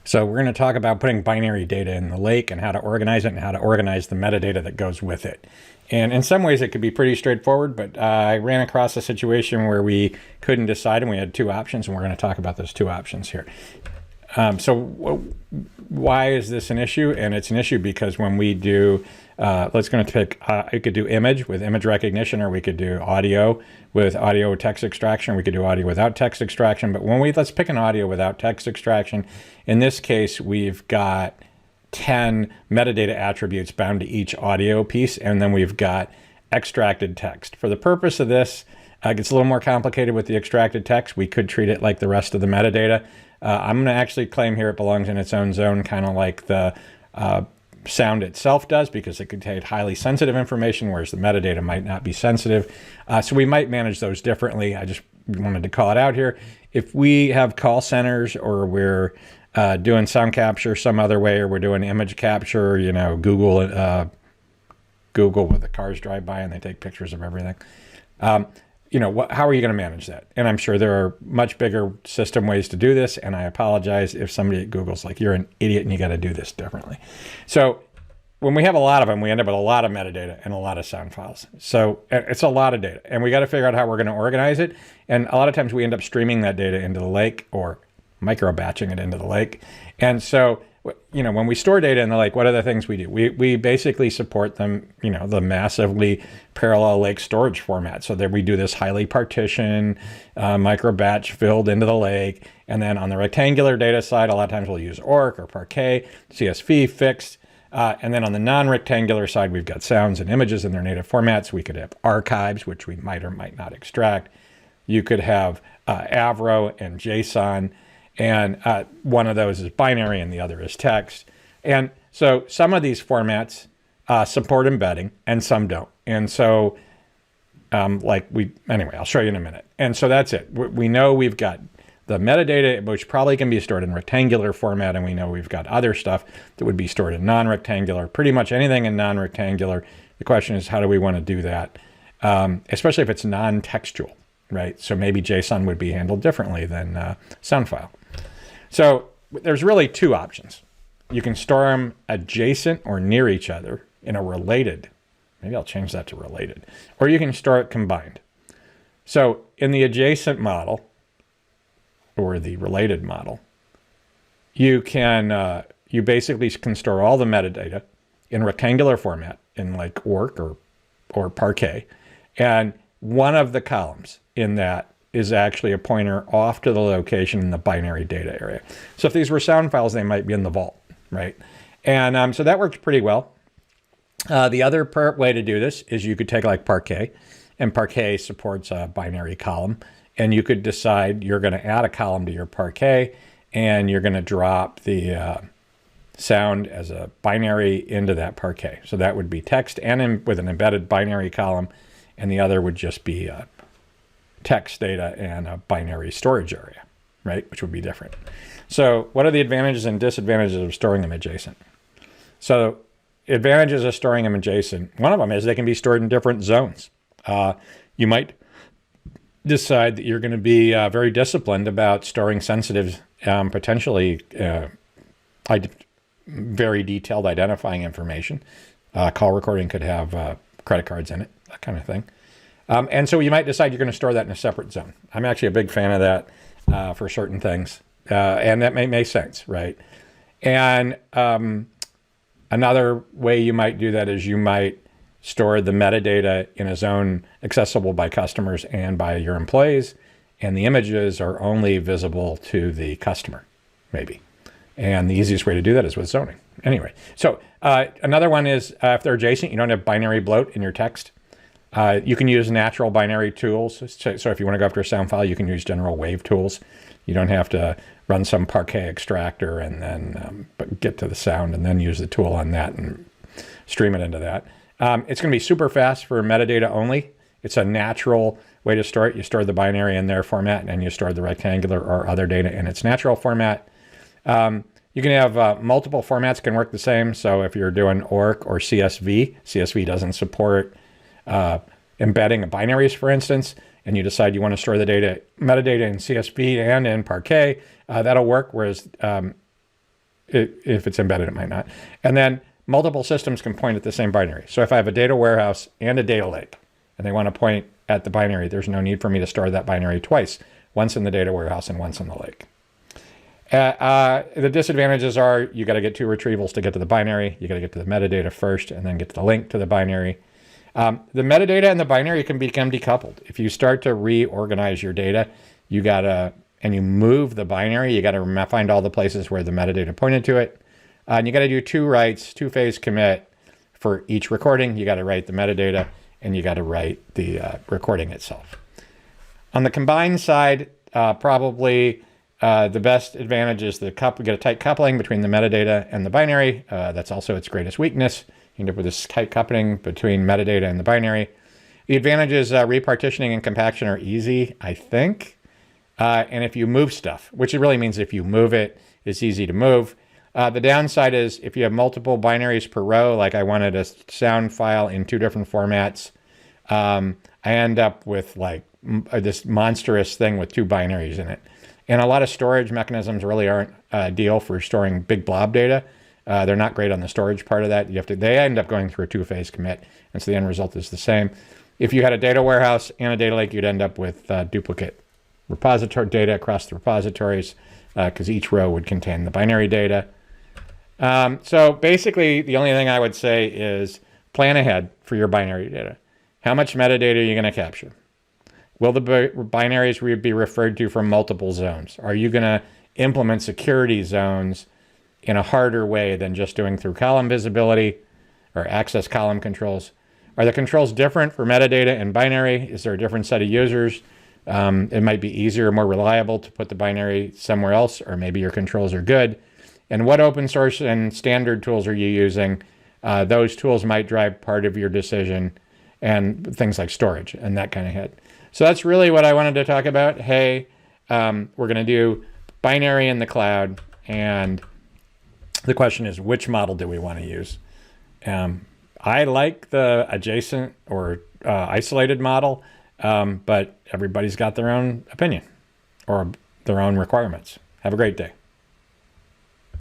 So we're going to talk about putting binary data in the lake and how to organize it and how to organize the metadata that goes with it. And in some ways it could be pretty straightforward, but I ran across a situation where we couldn't decide and we had two options, and we're going to talk about those two options here. Why is this an issue? And it's an issue because when we do, let's going to pick, you could do image with image recognition, or we could do audio with audio text extraction. We could do audio without text extraction. But let's pick an audio without text extraction. In this case, we've got 10 metadata attributes bound to each audio piece, and then we've got extracted text. For the purpose of this, it gets a little more complicated with the extracted text. We could treat it like the rest of the metadata. I'm going to actually claim here it belongs in its own zone, kind of like the sound itself does, because it contains highly sensitive information, whereas the metadata might not be sensitive. So we might manage those differently. I just wanted to call it out here. If we have call centers, or we're doing sound capture some other way, or we're doing image capture, Google with the cars drive by and they take pictures of everything. How are you going to manage that? And I'm sure there are much bigger system ways to do this. And I apologize if somebody at Google's like, you're an idiot and you got to do this differently. So when we have a lot of them, we end up with a lot of metadata and a lot of sound files. So it's a lot of data, and we got to figure out how we're going to organize it. And a lot of times we end up streaming that data into the lake, or micro batching it into the lake. And so, when we store data in the lake, what are the things we do? We basically support them, the massively parallel lake storage format, so that we do this highly partitioned micro batch filled into the lake. And then on the rectangular data side, a lot of times we'll use ORC or Parquet, CSV, fixed. And then on the non-rectangular side, we've got sounds and images in their native formats. We could have archives, which we might or might not extract. You could have Avro and JSON. And one of those is binary and the other is text. And so some of these formats support embedding and some don't. And so anyway, I'll show you in a minute. And so that's it. We know we've got the metadata, which probably can be stored in rectangular format. And we know we've got other stuff that would be stored in non-rectangular, pretty much anything in non-rectangular. The question is, how do we want to do that? Especially if it's non-textual, right? So maybe JSON would be handled differently than sound file. So there's really two options. You can store them adjacent or near each other in a related. Maybe I'll change that to related. Or you can store it combined. So in the adjacent model, or the related model, you basically can store all the metadata in rectangular format in like ORC or Parquet. And one of the columns in that is actually a pointer off to the location in the binary data area. So if these were sound files, they might be in the vault, right? And so that works pretty well. The other way to do this is you could take like Parquet, and Parquet supports a binary column, and you could decide you're going to add a column to your Parquet, and you're going to drop the sound as a binary into that Parquet. So that would be text and with an embedded binary column, and the other would just be text data and a binary storage area, right? Which would be different. So what are the advantages and disadvantages of storing them adjacent? So advantages of storing them adjacent, one of them is they can be stored in different zones. You might decide that you're going to be very disciplined about storing sensitive, potentially very detailed identifying information. Call recording could have credit cards in it, that kind of thing. And so you might decide you're going to store that in a separate zone. I'm actually a big fan of that for certain things. And that may make sense, right? And another way you might do that is you might store the metadata in a zone accessible by customers and by your employees, and the images are only visible to the customer, maybe. And the easiest way to do that is with zoning. Anyway, so another one is if they're adjacent, you don't have binary bloat in your text. You can use natural binary tools. So if you want to go after a sound file, you can use general wave tools. You don't have to run some Parquet extractor and then get to the sound and then use the tool on that and stream it into that. It's going to be super fast for metadata only. It's a natural way to store it. You store the binary in their format, and then you store the rectangular or other data in its natural format. You can have multiple formats can work the same. So if you're doing ORC or CSV, CSV doesn't support embedding of binaries, for instance, and you decide you want to store the metadata in CSV and in Parquet, that'll work. Whereas If it's embedded, it might not. And then multiple systems can point at the same binary. So if I have a data warehouse and a data lake, and they want to point at the binary, there's no need for me to store that binary twice, once in the data warehouse and once in the lake. The disadvantages are you got to get 2 retrievals to get to the binary. You got to get to the metadata first and then get to the link to the binary. The metadata and the binary can become decoupled. If you start to reorganize your data, and you move the binary, you got to find all the places where the metadata pointed to it. And you got to do 2 writes, 2-phase commit for each recording. You got to write the metadata and you got to write the recording itself. On the combined side, probably the best advantage is get a tight coupling between the metadata and the binary. That's also its greatest weakness. You end up with this tight coupling between metadata and the binary. The advantages, repartitioning and compaction are easy, I think. And if you move stuff, which it really means if you move it, it's easy to move. The downside is if you have multiple binaries per row, like I wanted a sound file in 2 different formats, I end up with like this monstrous thing with 2 binaries in it. And a lot of storage mechanisms really aren't ideal for storing big blob data. They're not great on the storage part of that. They end up going through a 2-phase commit, and so the end result is the same. If you had a data warehouse and a data lake, you'd end up with duplicate repository data across the repositories because each row would contain the binary data. So basically, the only thing I would say is plan ahead for your binary data. How much metadata are you going to capture? Will the binaries be referred to from multiple zones? Are you going to implement security zones in a harder way than just doing through column visibility or access column controls? Are the controls different for metadata and binary? Is there a different set of users? It might be easier, more reliable to put the binary somewhere else, or maybe your controls are good. And what open source and standard tools are you using? Those tools might drive part of your decision, and things like storage and that kind of hit. So that's really what I wanted to talk about. Hey, we're going to do binary in the cloud, and the question is, which model do we want to use? I like the adjacent or isolated model, but everybody's got their own opinion or their own requirements. Have a great day.